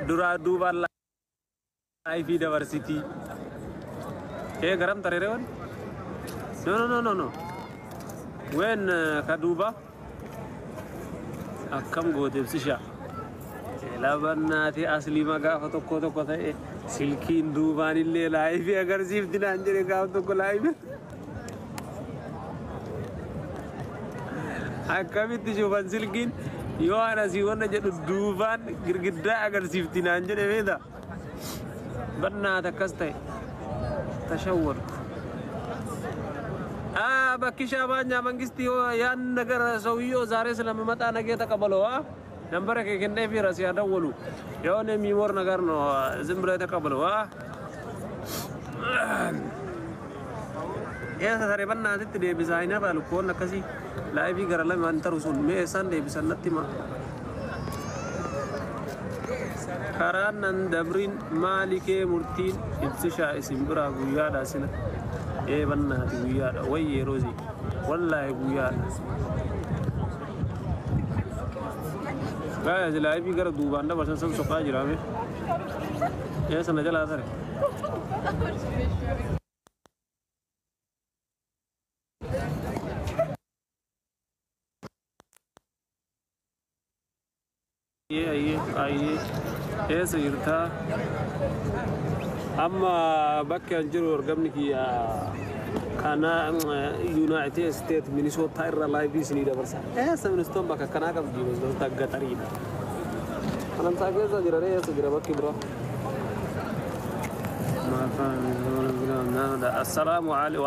درا دوبا لاي في ديفرسيتي ايه غرام تريرون نو وين كدوبا أكم غودي بسيشا لا بناتي أصلي ما قافة توكو تاي سلكين دوبان اللي لايف أجر زيف دين أنجري قافة توكو لايف أكم تشوفان سلكين يو أنا سيوانا جدو دوبان غرغدا أجر زيف دين أنجري ميدا بنات كستاي تشاور بكي شابان نعمل كستيو يان نجار سويو زاري سلام متا نجيتا كبلوا نمبر كيكنده في راسي هذا ولو يوم ميمور نجار نو زمبرة كبلوا يا ساري بنا نادي تدي بزاينا بالكون نكسي لا يبي كرلا ما أنت رسول ميسان دي بسان نتيما كاران ندبرين مالك مرتين إبتشاء سمبرا غويا داسنا إيه بنا غويا ويا روزي والله غويا كاي جلاي في كر دوبان ده بس سب سقا جرامي يا سنة جلا ثري ये सही था أما بكي أنجرو رقمني كي كنا يونايتد ستيت مينيسوتا إيرا لايف سنيدا برسا سمنستون بكا كنا كم جيبس دوس تاعترينا أنا مساكين سجرا سجرا بكي برا ما فاهم السلام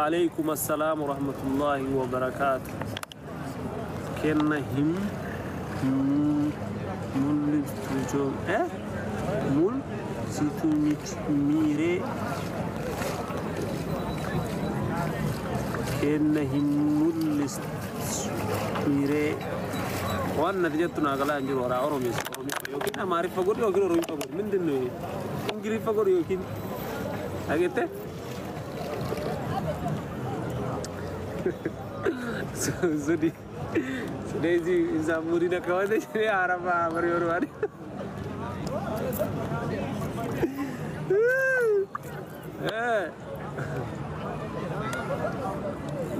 عليكم السلام ورحمة الله وبركاته كنا مول تجوم مول سيتونيت ميري كأنهم مول ميري وأنا نتيجتنا قلا أنجر ورا أوروميس يمكن أنا معرف فقول يمكن أورومي فقول من دنيا إنجري فقول يمكن أجته سودي سودي إنسان مودينا كمان ده عرفة مريور واري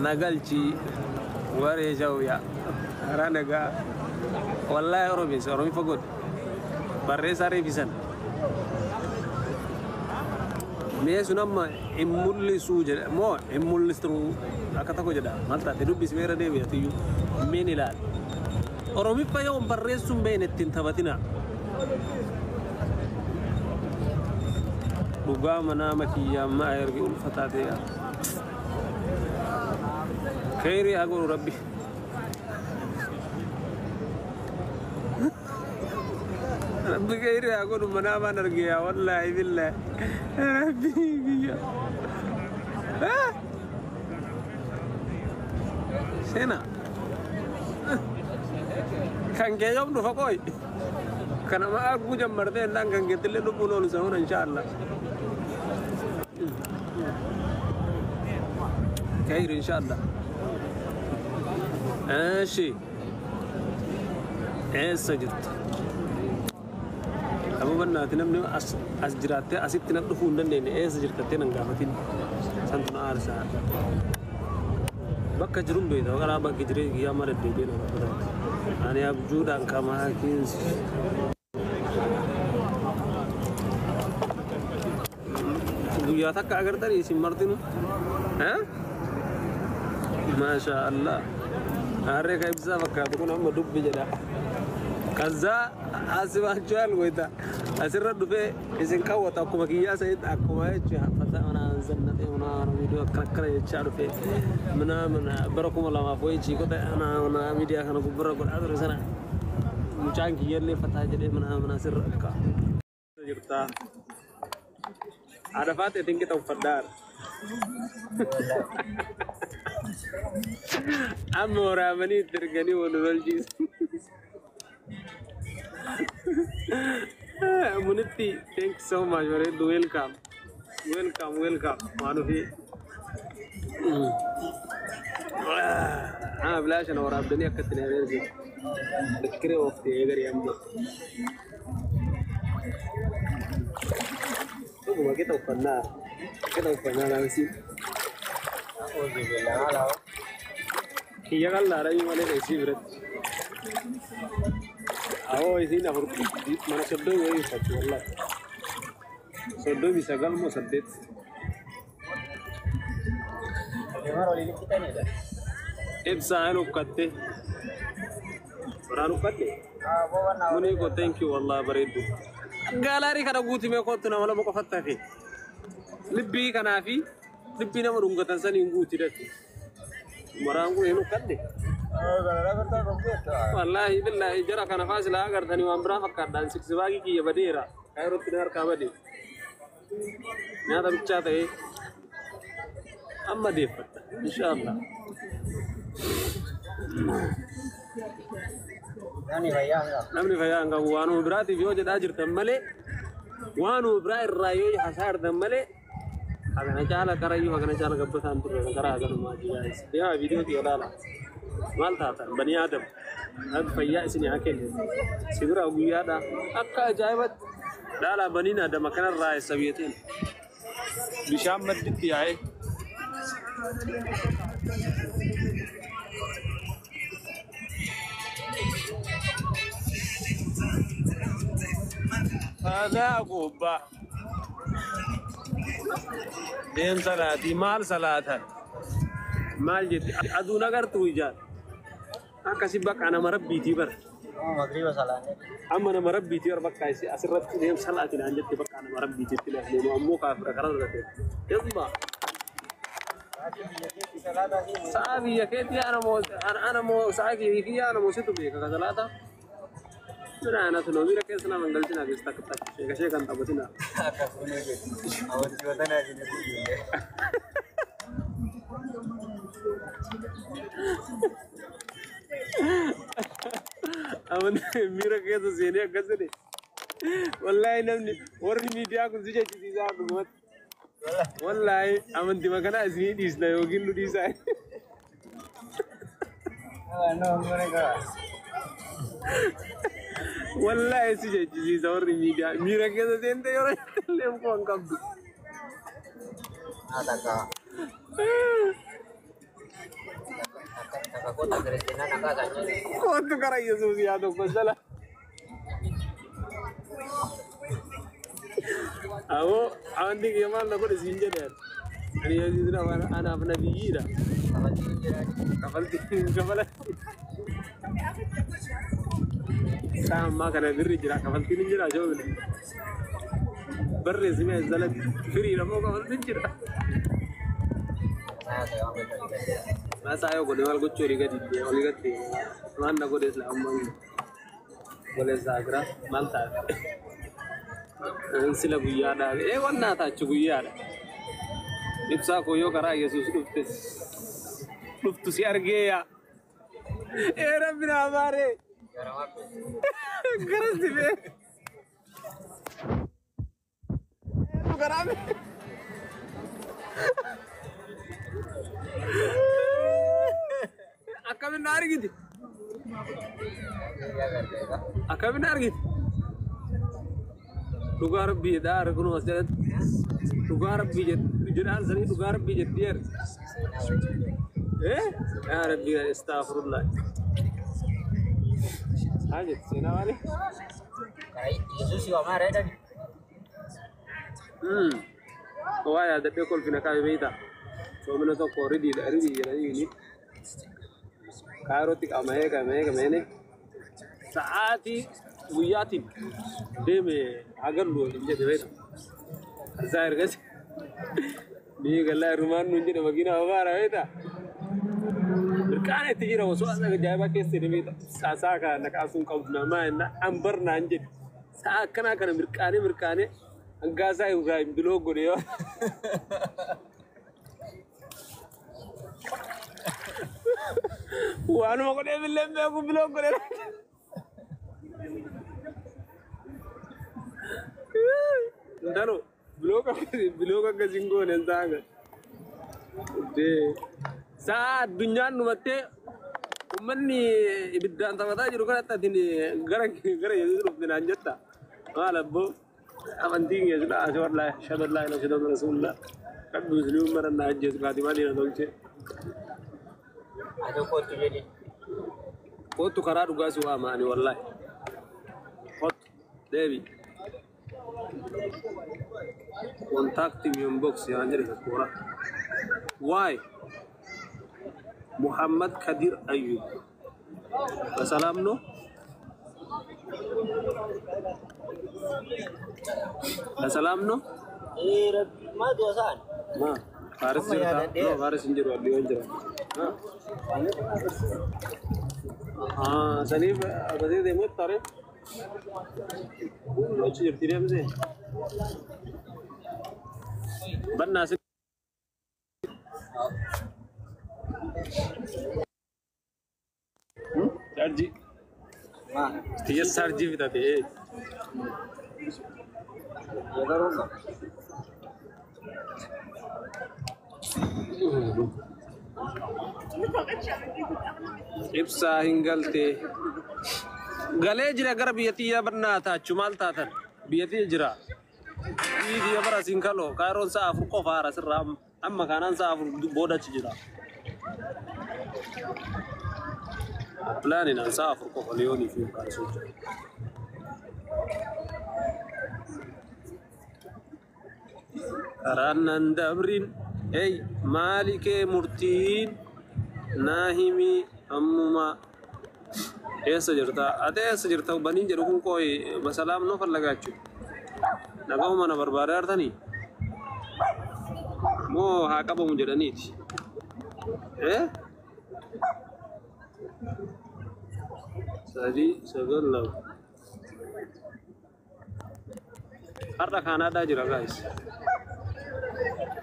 nagalci ware jawya ranaga wallahi oromi fagod barre sare bisan me sunamma imulli suje mo imulli stru akata ko jada malta te dubbi smera de be tiyu menila oromi fayo barre sumbe netin tabatina بقى منامك يا ما يرجع الفتاة يا خيري أقول ربي ربي خيري أقول منام نرجع والله بالله ربي يا سينا كان جايهم نفقوي كان ما أقول جمرتين لان كان قتل له بولون سهون إن شاء الله خير إن شاء الله ماشي إيه سجلت أبو بنا تنامني أسجراتي أسيب تنامني فوندن دين إيه سجلت تنامني سنتنا أرسل بك جرم بيدا وكلا بك جري يا مرد بيدين أنا أبجود أنك ما هكينس يا ثك أقدر تري اسم مرتين ها ما شاء الله أريك إبزا فكرت تكون هم دوب بجدا كذا أسمع جوال ويدا أسرع دوبه إذن كوا تأكل مكيا سيد أكل ما يجوا فتا أنا زنت أنا فيديو كركرة يجوا دوبه منا بركم الله ما فوي شيء كده أنا ميديا كنا كبر كل هذا رسنا مجان كير لي فتا جدي منا سر أكا جرتا عرفات يتينك توفدار أمورا مني ترجعني ونولجيس Muniti, thanks so much. Welcome. Manufi. بلاش أنا ورا الدنيا كتير هذي. ذكري وقتي أجري أمي. ما كده وفنا كده وفنا لا نسيب أقول بالله على هي قال لا رأي ما لك يسيب رد أهو يسينا فرق ما نصدق وين سد والله صدق بيسقال مو سدت الجمهور اللي kita ni dah. إبسا أنا كتة فرانو كتة Bawa nak. مني كو thank you والله بريدو قالاري كذا قوتي ما كنت ولا ما كفتها في لبي كنا في لبي نما رونغ تنساني قوتي ده مرانغو هنو كتة Gara-gara kita komplit. والله بالله جرى كان فاصل أقدر ثاني وامبرا فكر دان سكس باقي كي يبديرا كايرو تنهار كابدي نهذا بتشاته أما ديفت إن شاء الله Nani bayang tak? نمني فيا أنغا وانو براتي في وجه أجر تملي وانو برا الرايو حسار تملي هذا نجالا كرايو هذا نجالا قبضان ترى كرا هذا ما جايز يا فيديو تي ولا لا مال تاتا بني آدم هذا فيا سني أكل سيدرا أبويا دا أكا جايبت لا لا بنينا دا مكان الراي سبيتين بشام مدت ياي هذا أقوبا دين صلاتي مال صلاة مال جد أدونا كر تويجات أكسبك أنا مربي تبر Oh, maghrib masalahnya. أما أنا مربي تبر بكايسي أسرت دين صلاة عندي تبك أنا مربي تبر لأنه أمو كافر كرر ده يزبا سابي يا كيتي أنا مو ساكي يكيا أنا مو ستو بيك كذا أنا تنومي لك إسنا من قلتنا بيستك تك شيء كان تبتنا Agak punya gitu. Awak juga tanah jenis ini. أمن ميرا كذا زينة كذا والله نمني ورني ميديا كل شيء جديد أقول والله أمن دماغنا أزمي ديسنا يوكين لو ديساي No, mereka. والله شيء جديد ورني ميرا كذا زينة يوري لهم كون كابو Ada kah? Aku tak Kristina nak agaknya. كون تو كراي يسوع يادو كذا أهو عندي كمان نقول زينجة ده أنا يجينا أنا أبنا بيجينا كفلت سام ما كان يدري جرا كفلت نجرا شو بري سمع زلت فري لما كفلت نجرا ما سايو كده مال كوچو ريغا دي وليغا دي مان نكو ديس لامم boleh zagra mantap sila guyada wanna ta ci guyada ipsa ko yo kara yesus duftu si argeya rabbina amare garas dibe garame akabe nari gidi akabe nari gidi lugar bi dar kuno asjarat lugar bi jiran sani lugar bi jetir ya rabbi astaghfirullah hajat sina wale Kai Yesus yo mare dah. waya da be kol fina ka beita so mena to ko ridi ni karoti ka mene saati guyati deme agar lo inje de beita zair gas ni galla ruman nunje de magina awara beita berkane tijira wasu asa jaba ke se de beita sa ka na ka sun kaudna ma na ambar na anje sa kana mirkane angasa yuga bilogo de yo wanu ko de lembe ko bilogo de ndaro bilogo ka jingo ne zanga de sa dunyan mate umani ibiddan tawata jiru kana tadini gara yesu rubna anjata wala bo amantiin geessuudha asii wallaahi shadallaa ila shadalla rasuulillah kan musliimu marannaa ajjeesu kaatimaa diina tolchee Ada kootu jadi. kootu karaa dhugaa si waamaani wallaahi kootu deebi contact me inbox yaa jira kakkoora why Muhammad Kadir Ayub Assalam no Assalam no Ma dosan. Ma Faris jirta no Faris injiru alli injiru Sanif abadi demo tare lo jirti ne amse banna se Sarji Ma. Tiga sarji kita deh Ya baru no. Ibsa hingalte galee jira gara biyyattii barnaa taachuu maal taatan biyyattii jira dhiiga bara sinkalo kaaroon sa'a afur qofa haara sirraa amma kanaan sa'a afur boodachi jira plaaniin sa'a afur qofa liyoonii fi kaarsuu jira karaanan dabrin hey maalikee murtiin naahimi ammuma eessa jirta ate eessa jirta baniin jedhu kun kooyi masalaam noo fallagaachu nagahuma na barbaada artanii moo haa qabamu jedhaniiti sadii sagal lama har'a kaanaadhaa jira gaayis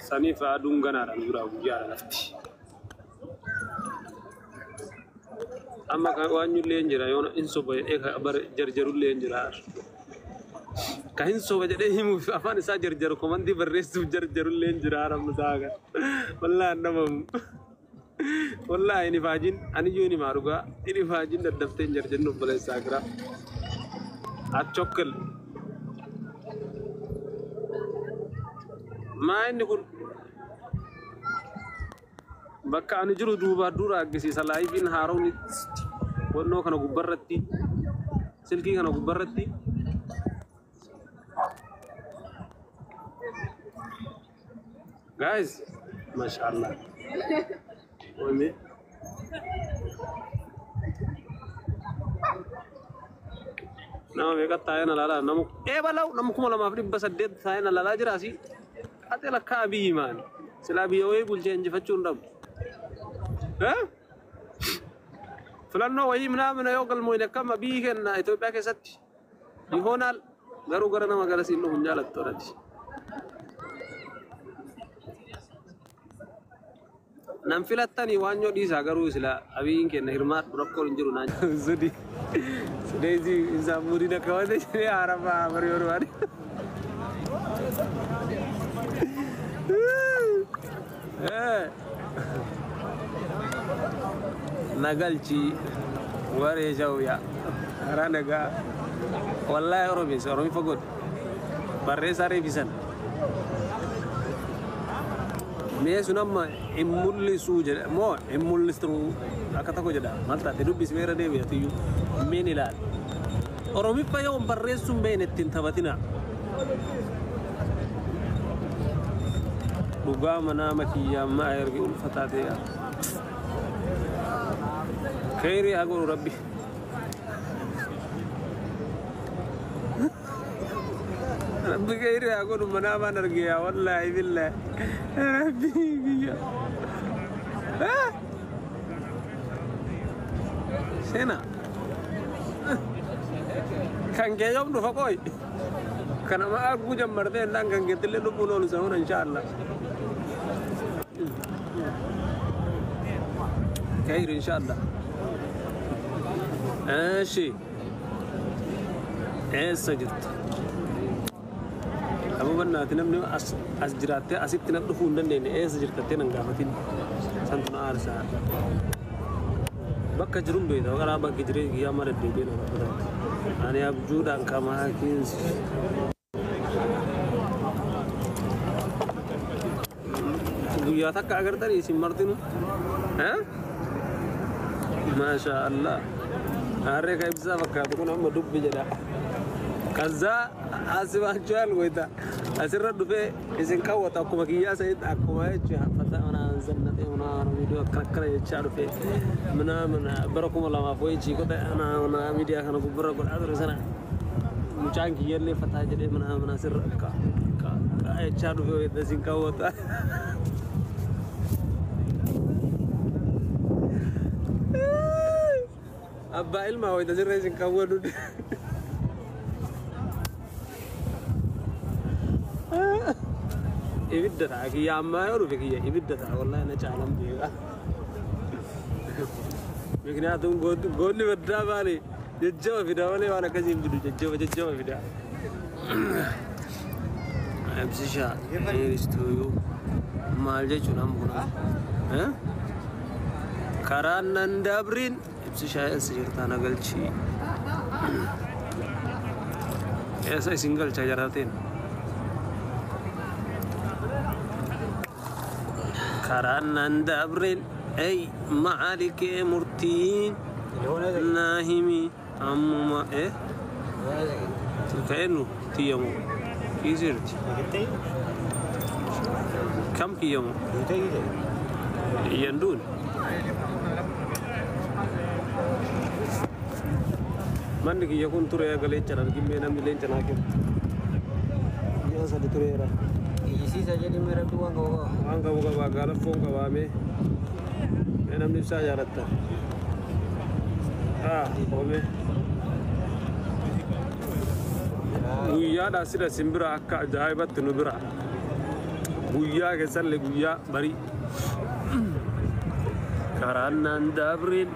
saniif aduun ganaadhaan duraa guyyaadha lafti amma kan waanyullee jira yoona insoba jedhee bar jarjarullee jira ka insoba jedhee himuuf afaan isaa jarjaru komandii barreessuuf jarjarullee jira ramma saaga wallaahi namamu wallaahi ini faajin aniyyuu ni maarugaa ini faajin daddafteen jarjannuuf baleessaa gira achokkel maa inni kun bakka ani jiru duuba dura agarsiisa laayifiin haaroon wannoo kana gubbarratti silkii kana gubbarratti guys mashallah wame nama meeqa taayana lalaa namu balau namu kuma lamaaf dhibba saddeet taayana lalaa jiraasi ate lakkaa biyyi maani silaa biyya wayii bulchee injifachuun dhabu filannoo wayii minaa yoo galmoyne akkama biyyi kenna Itoophiyaa keessatti yihoonaal garuu gara nama gara siin dhufuun jaalattu odhati nan filattanii waan yoo dhiisaa garuu sila abiyyiin kenna hirmaadhu rakkoon hin jiru naan sudi sudeezi isaan muriin akka wante jedhee haarafaa bariyoon waan nagalchi waree jawya ranaga wallahi oromi fagod barre sare bisan me sunamma imulli suje mo immulistru akata ko jeda malta te dubbi smera de yatiyu menilal oromi payo barre sumbe netin tabatina duga mana makiya ma ayri ulfatate ya خيري أقول ربي ربي خيري أقول منام نرجع والله بالله ربي سينا كان جايوم نفقوي كان ما أقول جمرتين لان كان قتل نبولون سهون إن شاء الله خير إن شاء الله ماشي سجلت أبو بنات نمني أسجراتي أسيب تنقفون لني سجلت تنقافتين سنتنا أرسا بكا جرم بيدا وقال أبا كجري يا مرد بينا أنا أبجود أنك ما هكين guyyaa takka agartanii isin martinu maasha Allah harree ka ibsaa fakkaatu kun amma dubbi jedha kaza asibachual goita asirra dhufe isin qawwata akkuma kiyyaa sayid akkuma jecha fata ana zannate ana video kakkara jecha dhufe mana barakuma lama foyichi ko ana media kana gubra ko adru sana mucaan kiyyalle fata jedhe mana sirra ka jecha dhufe isin qawwata abba ilma way dasirra isin qawwadu ibidda ki amma yoru fi ibidda wallahi na caalam biga miknaatum godni badda bali jajjaba fida wala wala kazi bidu jajjaba fida absisha yeristoyo malje chunam buna karanan dabrin absisha sirta nagalchi ऐसा single charger आते हैं كران دبرين أي معالك مرتين ناهمي أمما إيه كأنه تيامو كيزيرتي كم كيامو يندون من كي يكون ترى قليل جنا كمية نملين جنا كم يا سادي ترى isi saja di merah tuang kau bagala phone ka wame enam ni sa jarata ome guya da sira simbira akka jaibat nubira guya ke salle guya bari karanan dabrin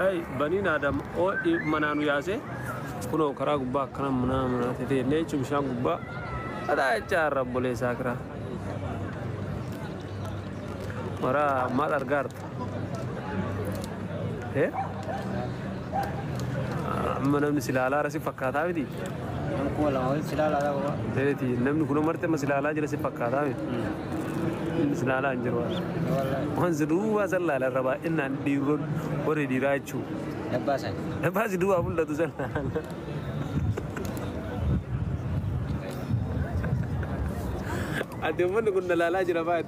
ay banin adam o mananu yase kuno kara gubba kana mana tete ne chumsha gubba ada cara boleh sakra mara malar guard mana silala rasi fakata bidi aku lawan silala ada kau jadi namni kuno marte silala jelas fakata bidi silala anjirwa manzuru wasalla la raba inna dirun ore dirachu lebas dua pun dah tu sana ada mana guna lala jerabat